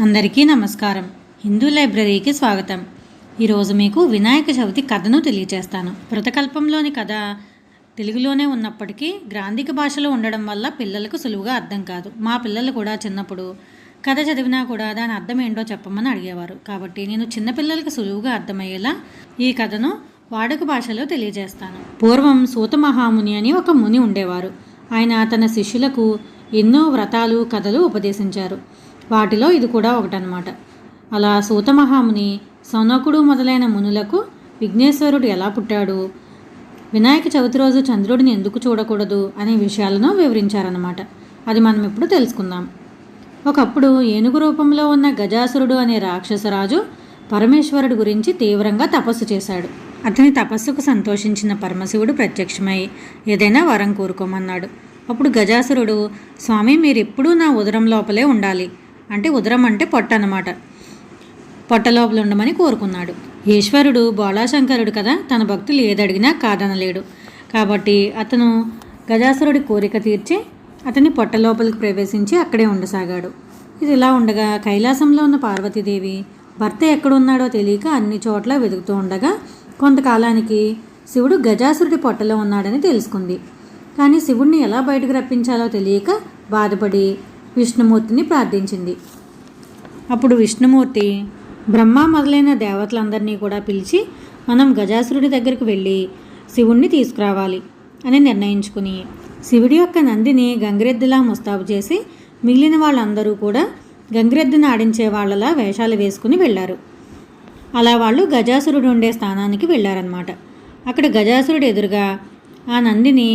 అందరికీ నమస్కారం. హిందూ లైబ్రరీకి స్వాగతం. ఈరోజు మీకు వినాయక చవితి కథను తెలియజేస్తాను. వ్రతకల్పంలోని కథ తెలుగులోనే ఉన్నప్పటికీ గ్రాంధిక భాషలో ఉండడం వల్ల పిల్లలకు సులువుగా అర్థం కాదు. మా పిల్లలు కూడా చిన్నప్పుడు కథ చదివినా కూడా దాని అర్థం ఏంటో చెప్పమని అడిగేవారు. కాబట్టి నేను చిన్నపిల్లలకు సులువుగా అర్థమయ్యేలా ఈ కథను వాడుక భాషలో తెలియజేస్తాను. పూర్వం సూత మహాముని అని ఒక ముని ఉండేవారు. ఆయన తన శిష్యులకు ఎన్నో వ్రతాలు కథలు ఉపదేశించారు. వాటిలో ఇది కూడా ఒకటనమాట. అలా సూత మహాముని సౌనకుడు మొదలైన మునులకు విఘ్నేశ్వరుడు ఎలా పుట్టాడు, వినాయక చవితి రోజు చంద్రుడిని ఎందుకు చూడకూడదు అనే విషయాలను వివరించారన్నమాట. అది మనం ఇప్పుడు తెలుసుకుందాం. ఒకప్పుడు ఏనుగు రూపంలో ఉన్న గజాసురుడు అనే రాక్షసరాజు పరమేశ్వరుడు గురించి తీవ్రంగా తపస్సు చేశాడు. అతని తపస్సుకు సంతోషించిన పరమశివుడు ప్రత్యక్షమై ఏదైనా వరం కోరుకోమన్నాడు. అప్పుడు గజాసురుడు, స్వామి మీరెప్పుడూ నా ఉదరం లోపలే ఉండాలి, అంటే ఉదరం అంటే పొట్ట అన్నమాట, పొట్ట లోపల ఉండమని కోరుకున్నాడు. ఈశ్వరుడు బోళాశంకరుడు కదా, తన భక్తులు ఏదడిగినా కాదనలేడు. కాబట్టి అతను గజాసురుడి కోరిక తీర్చి అతని పొట్ట లోపలికి ప్రవేశించి అక్కడే ఉండసాగాడు. ఇది ఇలా ఉండగా కైలాసంలో ఉన్న పార్వతీదేవి భర్త ఎక్కడున్నాడో తెలియక అన్ని చోట్ల వెతుకుతూ ఉండగా కొంతకాలానికి శివుడు గజాసురుడి పొట్టలో ఉన్నాడని తెలుసుకుంది. కానీ శివుడిని ఎలా బయటకు రప్పించాలో తెలియక బాధపడి విష్ణుమూర్తిని ప్రార్థించింది. అప్పుడు విష్ణుమూర్తి బ్రహ్మ మొదలైన దేవతలందరినీ కూడా పిలిచి మనం గజాసురుడి దగ్గరికి వెళ్ళి శివుణ్ణి తీసుకురావాలి అని నిర్ణయించుకుని శివుడి యొక్క నందిని గంగిరెద్దులా ముస్తాబు చేసి మిగిలిన వాళ్ళందరూ కూడా గంగిరెద్దుని ఆడించే వాళ్ళలా వేషాలు వేసుకుని వెళ్ళారు. అలా వాళ్ళు గజాసురుడు ఉండే స్థానానికి వెళ్ళారన్నమాట. అక్కడ గజాసురుడు ఎదురుగా ఆ నందిని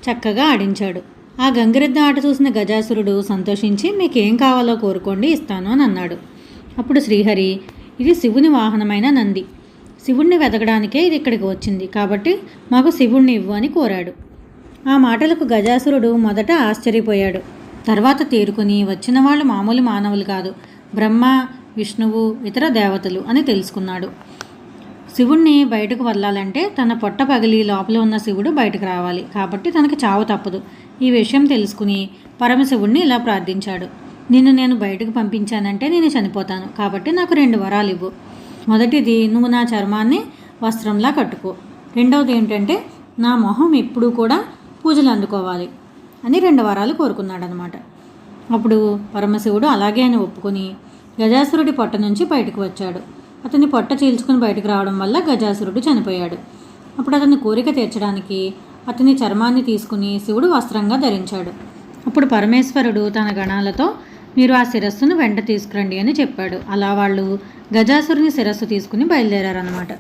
చక్కగా ఆడించాడు. ఆ గంగిరెద్దు ఆట చూసిన గజాసురుడు సంతోషించి మీకేం కావాలో కోరుకోండి ఇస్తాను అని అన్నాడు. అప్పుడు శ్రీహరి, ఇది శివుని వాహనమైన నంది, శివుణ్ణి వెతకడానికే ఇది ఇక్కడికి వచ్చింది, కాబట్టి మాకు శివుణ్ణి ఇవ్వు అని కోరాడు. ఆ మాటలకు గజాసురుడు మొదట ఆశ్చర్యపోయాడు. తర్వాత తేరుకుని వచ్చిన వాళ్ళు మామూలు మానవులు కాదు, బ్రహ్మ విష్ణువు ఇతర దేవతలు అని తెలుసుకున్నాడు. శివుణ్ణి బయటకు వదలాలంటే తన పొట్ట పగిలి లోపల ఉన్న శివుడు బయటకు రావాలి, కాబట్టి తనకి చావు తప్పదు. ఈ విషయం తెలుసుకుని పరమశివుణ్ణి ఇలా ప్రార్థించాడు, నిన్ను నేను బయటకు పంపించానంటే నేను చనిపోతాను, కాబట్టి నాకు 2 వరాలు ఇవ్వు. మొదటిది, నువ్వు నా చర్మాన్ని వస్త్రంలా కట్టుకో. రెండవది ఏంటంటే నా మొహం ఎప్పుడూ కూడా పూజలు అందుకోవాలి అని 2 వరాలు కోరుకున్నాడనమాట. అప్పుడు పరమశివుడు అలాగే అని ఒప్పుకొని గజాసురుడి పొట్ట నుంచి బయటకు వచ్చాడు. అతని పొట్ట చీల్చుకుని బయటకు రావడం వల్ల గజాసురుడు చనిపోయాడు. అప్పుడు అతని కోరిక తీర్చడానికి అతని చర్మాన్ని తీసుకుని శివుడు వస్త్రంగా ధరించాడు. అప్పుడు పరమేశ్వరుడు తన గణాలతో మీరు ఆ శిరస్సును వెంట తీసుకురండి అని చెప్పాడు. అలా వాళ్ళు గజాసురుని శిరస్సు తీసుకుని బయలుదేరారన్నమాట.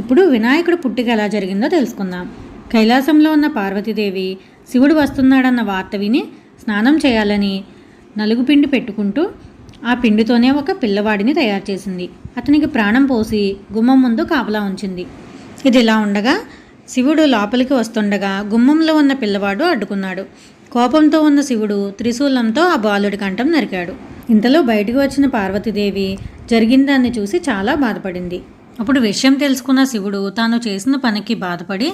ఇప్పుడు వినాయకుడు పుట్టిక ఎలా జరిగిందో తెలుసుకుందాం. కైలాసంలో ఉన్న పార్వతీదేవి శివుడు వస్తున్నాడన్న వార్త విని స్నానం చేయాలని నలుగుపిండి పెట్టుకుంటూ ఆ పిండితోనే ఒక పిల్లవాడిని తయారు చేసింది. అతనికి ప్రాణం పోసి గుమ్మం ముందు కాపలా ఉంచింది. ఇది ఇలా ఉండగా శివుడు లోపలికి వస్తుండగా గుమ్మంలో ఉన్న పిల్లవాడు అడ్డుకున్నాడు. కోపంతో ఉన్న శివుడు త్రిశూలంతో ఆ బాలుడి కంఠం నరికాడు. ఇంతలో బయటికి వచ్చిన పార్వతీదేవి జరిగిన దాన్ని చూసి చాలా బాధపడింది. అప్పుడు విషయం తెలుసుకున్న శివుడు తాను చేసిన పనికి బాధపడి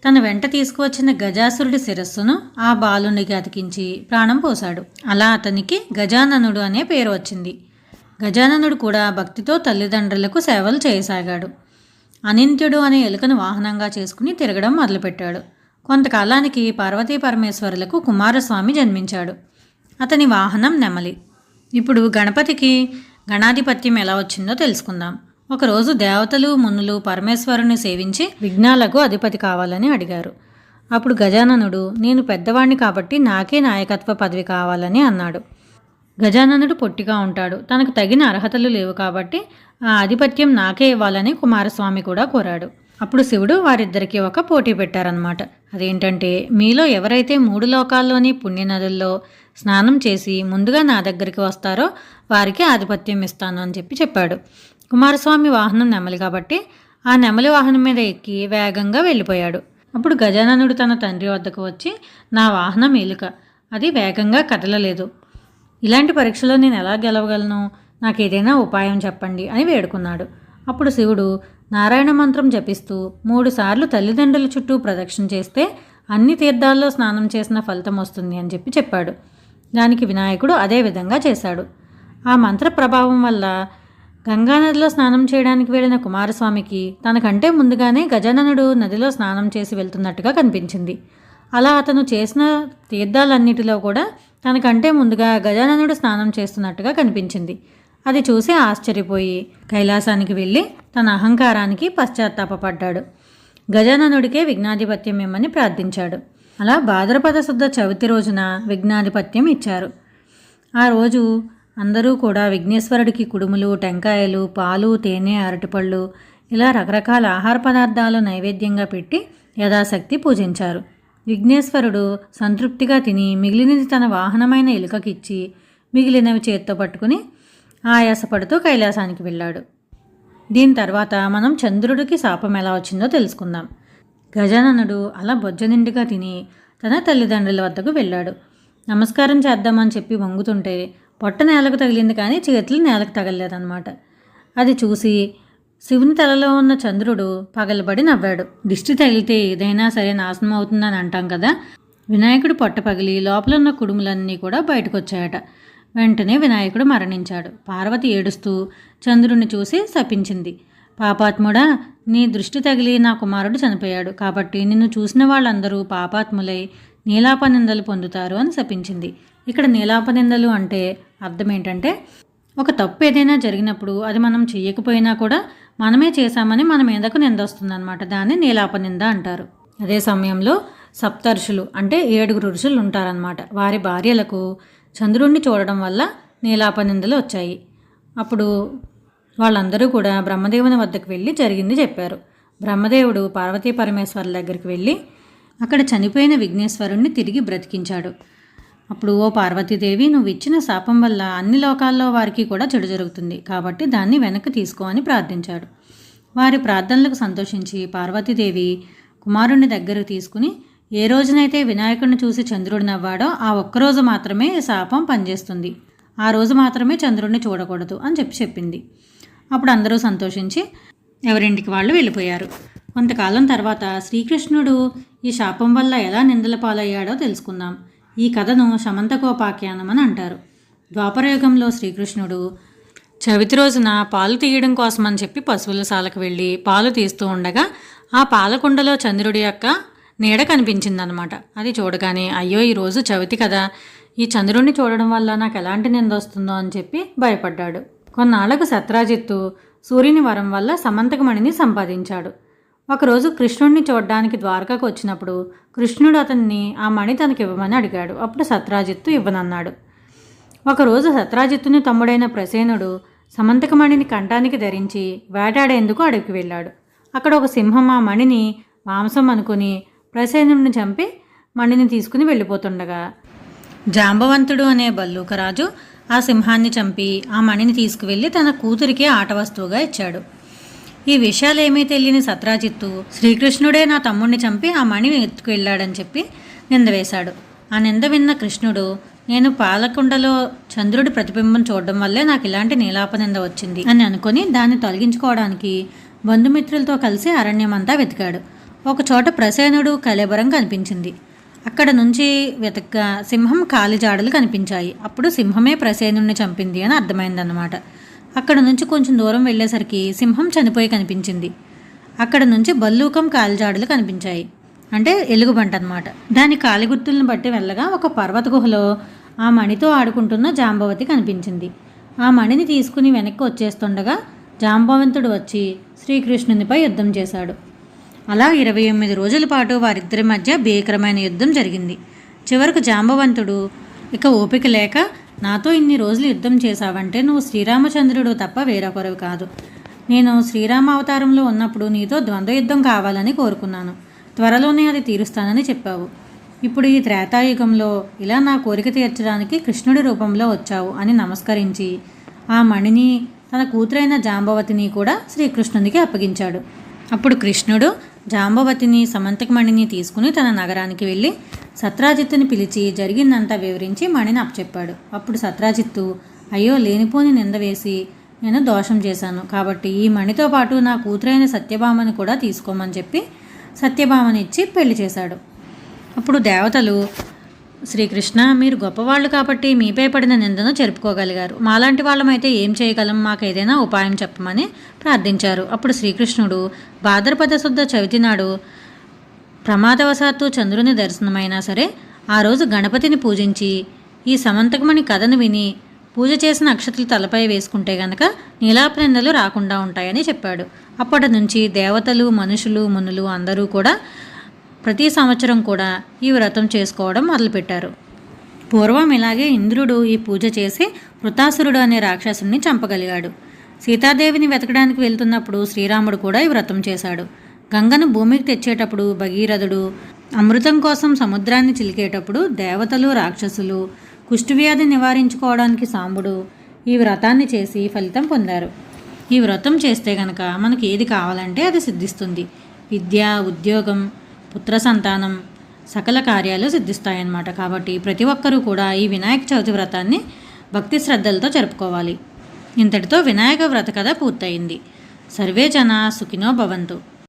తన వెంట తీసుకువచ్చిన గజాసురుడి శిరస్సును ఆ బాలునికి అతికించి ప్రాణం పోశాడు. అలా అతనికి గజాననుడు అనే పేరు వచ్చింది. గజాననుడు కూడా భక్తితో తల్లిదండ్రులకు సేవలు చేయసాగాడు. అనింత్యుడు అనే ఎలుకను వాహనంగా చేసుకుని తిరగడం మొదలుపెట్టాడు. కొంతకాలానికి పార్వతీ పరమేశ్వరులకు కుమారస్వామి జన్మించాడు. అతని వాహనం నెమలి. ఇప్పుడు గణపతికి గణాధిపత్యం ఎలా వచ్చిందో తెలుసుకుందాం. ఒకరోజు దేవతలు మునులు పరమేశ్వరుని సేవించి విఘ్నాలకు అధిపతి కావాలని అడిగారు. అప్పుడు గజాననుడు నేను పెద్దవాణ్ణి కాబట్టి నాకే నాయకత్వ పదవి కావాలని అన్నాడు. గజాననుడు పొట్టిగా ఉంటాడు, తనకు తగిన అర్హతలు లేవు కాబట్టి ఆ ఆధిపత్యం నాకే ఇవ్వాలని కుమారస్వామి కూడా కోరాడు. అప్పుడు శివుడు వారిద్దరికీ ఒక పోటీ పెట్టారన్నమాట. అదేంటంటే మీలో ఎవరైతే 3 లోకాల్లోని పుణ్యనదుల్లో స్నానం చేసి ముందుగా నా దగ్గరికి వస్తారో వారికి ఆధిపత్యం ఇస్తాను అని చెప్పాడు. కుమారస్వామి వాహనం నెమలి కాబట్టి ఆ నెమలి వాహనం మీద ఎక్కి వేగంగా వెళ్ళిపోయాడు. అప్పుడు గజాననుడు తన తండ్రి వద్దకు వచ్చి నా వాహనం ఎలుక, అది వేగంగా కదలలేదు, ఇలాంటి పరీక్షలో నేను ఎలా గెలవగలను, నాకు ఏదైనా ఉపాయం చెప్పండి అని వేడుకున్నాడు. అప్పుడు శివుడు నారాయణ మంత్రం జపిస్తూ 3 సార్లు తల్లిదండ్రుల చుట్టూ ప్రదక్షిణ చేస్తే అన్ని తీర్థాల్లో స్నానం చేసిన ఫలితం వస్తుంది అని చెప్పాడు. దానికి వినాయకుడు అదే విధంగా చేశాడు. ఆ మంత్ర ప్రభావం వల్ల గంగానదిలో స్నానం చేయడానికి వెళ్ళిన కుమారస్వామికి తనకంటే ముందుగానే గజాననుడు నదిలో స్నానం చేసి వెళ్తున్నట్టుగా కనిపించింది. అలా అతను చేసిన తీర్థాలన్నిటిలో కూడా తనకంటే ముందుగా గజాననుడు స్నానం చేస్తున్నట్టుగా కనిపించింది. అది చూసి ఆశ్చర్యపోయి కైలాసానికి వెళ్ళి తన అహంకారానికి పశ్చాత్తాపపడ్డాడు. గజాననుడికే విఘ్నాధిపత్యం ఇమ్మని ప్రార్థించాడు. అలా భాద్రపద శుద్ధ చవితి రోజున విఘ్నాధిపత్యం ఇచ్చారు. ఆ రోజు అందరూ కూడా విఘ్నేశ్వరుడికి కుడుములు, టెంకాయలు, పాలు, తేనె, అరటిపళ్ళు ఇలా రకరకాల ఆహార పదార్థాలు నైవేద్యంగా పెట్టి యథాశక్తి పూజించారు. విఘ్నేశ్వరుడు సంతృప్తిగా తిని మిగిలినది తన వాహనమైన ఎలుకకిచ్చి మిగిలినవి చేత్తో పట్టుకుని ఆయాసపడుతూ కైలాసానికి వెళ్ళాడు. దీని తర్వాత మనం చంద్రుడికి శాపం ఎలా వచ్చిందో తెలుసుకుందాం. గజాననుడు అలా బొజ్జనిండుగా తిని తన తల్లిదండ్రుల వద్దకు వెళ్ళాడు. నమస్కారం చేద్దామని చెప్పి వంగుతుంటే పొట్ట నేలకు తగిలింది, కానీ చేతులు నేలకు తగలలేదన్నమాట. అది చూసి శివుని తలలో ఉన్న చంద్రుడు పగలబడి నవ్వాడు. దిష్టి తగిలితే ఏదైనా సరే నాశనం అవుతుందని అంటాం కదా. వినాయకుడు పొట్ట పగిలి లోపల ఉన్న కుడుములన్నీ కూడా బయటకు వచ్చాయట. వెంటనే వినాయకుడు మరణించాడు. పార్వతి ఏడుస్తూ చంద్రుడిని చూసి శపించింది. పాపాత్ముడా, నీ దృష్టి తగిలి నా కుమారుడు చనిపోయాడు, కాబట్టి నిన్ను చూసిన వాళ్ళందరూ పాపాత్ములై నీలాపనిందలు పొందుతారు అని శపించింది. ఇక్కడ నీలాపనిందలు అంటే అర్థం ఏంటంటే, ఒక తప్పు ఏదైనా జరిగినప్పుడు అది మనం చేయకపోయినా కూడా మనమే చేశామని మన మీదకు నింద వస్తుందన్నమాట. దాన్ని నీలాపనింద అంటారు. అదే సమయంలో సప్తర్షులు అంటే 7 ఋషులు ఉంటారనమాట. వారి భార్యలకు చంద్రుణ్ణి చూడడం వల్ల నీలాపనిందలు వచ్చాయి. అప్పుడు వాళ్ళందరూ కూడా బ్రహ్మదేవుని వద్దకు వెళ్ళి జరిగింది చెప్పారు. బ్రహ్మదేవుడు పార్వతీ పరమేశ్వరుల దగ్గరికి వెళ్ళి అక్కడ చనిపోయిన విఘ్నేశ్వరుణ్ణి తిరిగి బ్రతికించాడు. అప్పుడు ఓ పార్వతీదేవి, నువ్వు ఇచ్చిన శాపం వల్ల అన్ని లోకాల్లో వారికి కూడా చెడు జరుగుతుంది, కాబట్టి దాన్ని వెనక్కి తీసుకో అని ప్రార్థించాడు. వారి ప్రార్థనలకు సంతోషించి పార్వతీదేవి కుమారుణ్ణి దగ్గరకు తీసుకుని ఏ రోజునైతే వినాయకుడిని చూసి చంద్రుడు నవ్వాడో ఆ ఒక్కరోజు మాత్రమే శాపం పనిచేస్తుంది, ఆ రోజు మాత్రమే చంద్రుడిని చూడకూడదు అని చెప్పింది. అప్పుడు అందరూ సంతోషించి ఎవరింటికి వాళ్ళు వెళ్ళిపోయారు. కొంతకాలం తర్వాత శ్రీకృష్ణుడు ఈ శాపం వల్ల ఎలా నిందల పాలయ్యాడో తెలుసుకుందాం. ఈ కథను శమంతకోపాఖ్యానం అని అంటారు. ద్వాపరయుగంలో శ్రీకృష్ణుడు చవితి రోజున పాలు తీయడం కోసమని చెప్పి పశువుల శాలకు వెళ్ళి పాలు తీస్తూ ఉండగా ఆ పాలకుండలో చంద్రుడి యొక్క నీడ కనిపించిందనమాట. అది చూడగానే అయ్యో ఈరోజు చవితి కదా, ఈ చంద్రుడిని చూడడం వల్ల నాకు ఎలాంటి నింద వస్తుందో అని చెప్పి భయపడ్డాడు. కొన్నాళ్లకు సత్రాజిత్తు సూర్యుని వరం వల్ల సమంతకమణిని సంపాదించాడు. ఒకరోజు కృష్ణుడిని చూడడానికి ద్వారకకు వచ్చినప్పుడు కృష్ణుడు అతన్ని ఆ మణి తనకి ఇవ్వమని అడిగాడు. అప్పుడు సత్రాజిత్తు ఇవ్వనన్నాడు. ఒకరోజు సత్రాజిత్తుని తమ్ముడైన ప్రసేనుడు సమంతకమణిని కంఠానికి ధరించి వేటాడేందుకు అడవికి వెళ్ళాడు. అక్కడ ఒక సింహం ఆ మణిని మాంసం అనుకుని ప్రసేనుడిని చంపి మణిని తీసుకుని వెళ్ళిపోతుండగా జాంబవంతుడు అనే బల్లూకరాజు ఆ సింహాన్ని చంపి ఆ మణిని తీసుకువెళ్ళి తన కూతురికి ఆట వస్తువుగా ఇచ్చాడు. ఈ విషయాలేమీ తెలియని సత్రాజిత్తు శ్రీకృష్ణుడే నా తమ్ముడిని చంపి ఆ మణిని ఎత్తుకువెళ్ళాడని చెప్పి నింద వేశాడు. ఆ నింద విన్న కృష్ణుడు, నేను పాలకుండలో చంద్రుడి ప్రతిబింబం చూడడం వల్లే నాకు ఇలాంటి నీలాపనింద వచ్చింది అని అనుకుని దాన్ని తొలగించుకోవడానికి బంధుమిత్రులతో కలిసి అరణ్యమంతా వెతికాడు. ఒకచోట ప్రసేనుడు కళేబరం కనిపించింది. అక్కడ నుంచి వెతకగా సింహం కాలిజాడలు కనిపించాయి. అప్పుడు సింహమే ప్రసేనుడిని చంపింది అని అర్థమైందన్నమాట. అక్కడ నుంచి కొంచెం దూరం వెళ్ళేసరికి సింహం చనిపోయి కనిపించింది. అక్కడ నుంచి బల్లూకం కాలిజాడలు కనిపించాయి, అంటే ఎలుగుబంట అన్నమాట. దాని కాలిగుర్తులను బట్టి వెళ్ళగా ఒక పర్వత గుహలో ఆ మణితో ఆడుకుంటున్న జాంబవతి కనిపించింది. ఆ మణిని తీసుకుని వెనక్కి వచ్చేస్తుండగా జాంబవంతుడు వచ్చి శ్రీకృష్ణునిపై యుద్ధం చేశాడు. అలా 28 రోజుల పాటు వారిద్దరి మధ్య భీకరమైన యుద్ధం జరిగింది. చివరకు జాంబవంతుడు ఇక ఓపిక లేక, నాతో ఇన్ని రోజులు యుద్ధం చేశావంటే నువ్వు శ్రీరామచంద్రుడు తప్ప వేరొకరు కాదు. నేను శ్రీరామ అవతారంలో ఉన్నప్పుడు నీతో ద్వంద్వ యుద్ధం కావాలని కోరుకున్నాను, త్వరలోనే అది తీరుస్తానని చెప్పావు. ఇప్పుడు ఈ త్రేతాయుగంలో ఇలా నా కోరిక తీర్చడానికి కృష్ణుడి రూపంలో వచ్చావు అని నమస్కరించి ఆ మణిని తన కూతురైన జాంబవతిని కూడా శ్రీకృష్ణునికి అప్పగించాడు. అప్పుడు కృష్ణుడు జాంబవతిని సమంతకమణిని తీసుకుని తన నగరానికి వెళ్ళి సత్రాజిత్తుని పిలిచి జరిగిందంతా వివరించి మణిని అప్పచెప్పాడు. అప్పుడు సత్రాజిత్తు, అయ్యో లేనిపోని నింద వేసి నేను దోషం చేశాను, కాబట్టి ఈ మణితో పాటు నా కూతురైన సత్యభామని కూడా తీసుకోమని చెప్పి సత్యభామని ఇచ్చి పెళ్లి చేశాడు. అప్పుడు దేవతలు శ్రీకృష్ణ, మీరు గొప్పవాళ్ళు కాబట్టి మీపై పడిన నిందను చెరుపుకోగలిగారు. మాలాంటి వాళ్ళమైతే ఏం చేయగలం? మాకు ఏదైనా ఉపాయం చెప్పమని ప్రార్థించారు. అప్పుడు శ్రీకృష్ణుడు భాద్రపద శుద్ధ చవితి నాడు ప్రమాదవశాత్తు చంద్రుని దర్శనమైనా సరే ఆ రోజు గణపతిని పూజించి ఈ సమంతకమణి కథను విని పూజ చేసిన అక్షతలు తలపై వేసుకుంటే గనక నీలాపనిందలు రాకుండా ఉంటాయని చెప్పాడు. అప్పటి నుంచి దేవతలు, మనుషులు, మునులు అందరూ కూడా ప్రతి సంవత్సరం కూడా ఈ వ్రతం చేసుకోవడం మొదలుపెట్టారు. పూర్వం ఇలాగే ఇంద్రుడు ఈ పూజ చేసి వృతాసురుడు అనే రాక్షసుని చంపగలిగాడు. సీతాదేవిని వెతకడానికి వెళ్తున్నప్పుడు శ్రీరాముడు కూడా ఈ వ్రతం చేశాడు. గంగను భూమికి తెచ్చేటప్పుడు భగీరథుడు, అమృతం కోసం సముద్రాన్ని చిలికేటప్పుడు దేవతలు, రాక్షసులు, కుష్ఠవ్యాధి నివారించుకోవడానికి సాంబుడు ఈ వ్రతాన్ని చేసి ఫలితం పొందారు. ఈ వ్రతం చేస్తే గనక మనకి ఏది కావాలంటే అది సిద్ధిస్తుంది. విద్య, ఉద్యోగం, పుత్ర సంతానం, సకల కార్యాలు సిద్ధిస్తాయన్నమాట. కాబట్టి ప్రతి ఒక్కరూ కూడా ఈ వినాయక చవితి వ్రతాన్ని భక్తి శ్రద్ధలతో జరుపుకోవాలి. ఇంతటితో వినాయక వ్రత కథ పూర్తయింది. సర్వే జనా సుఖినో భవంతు.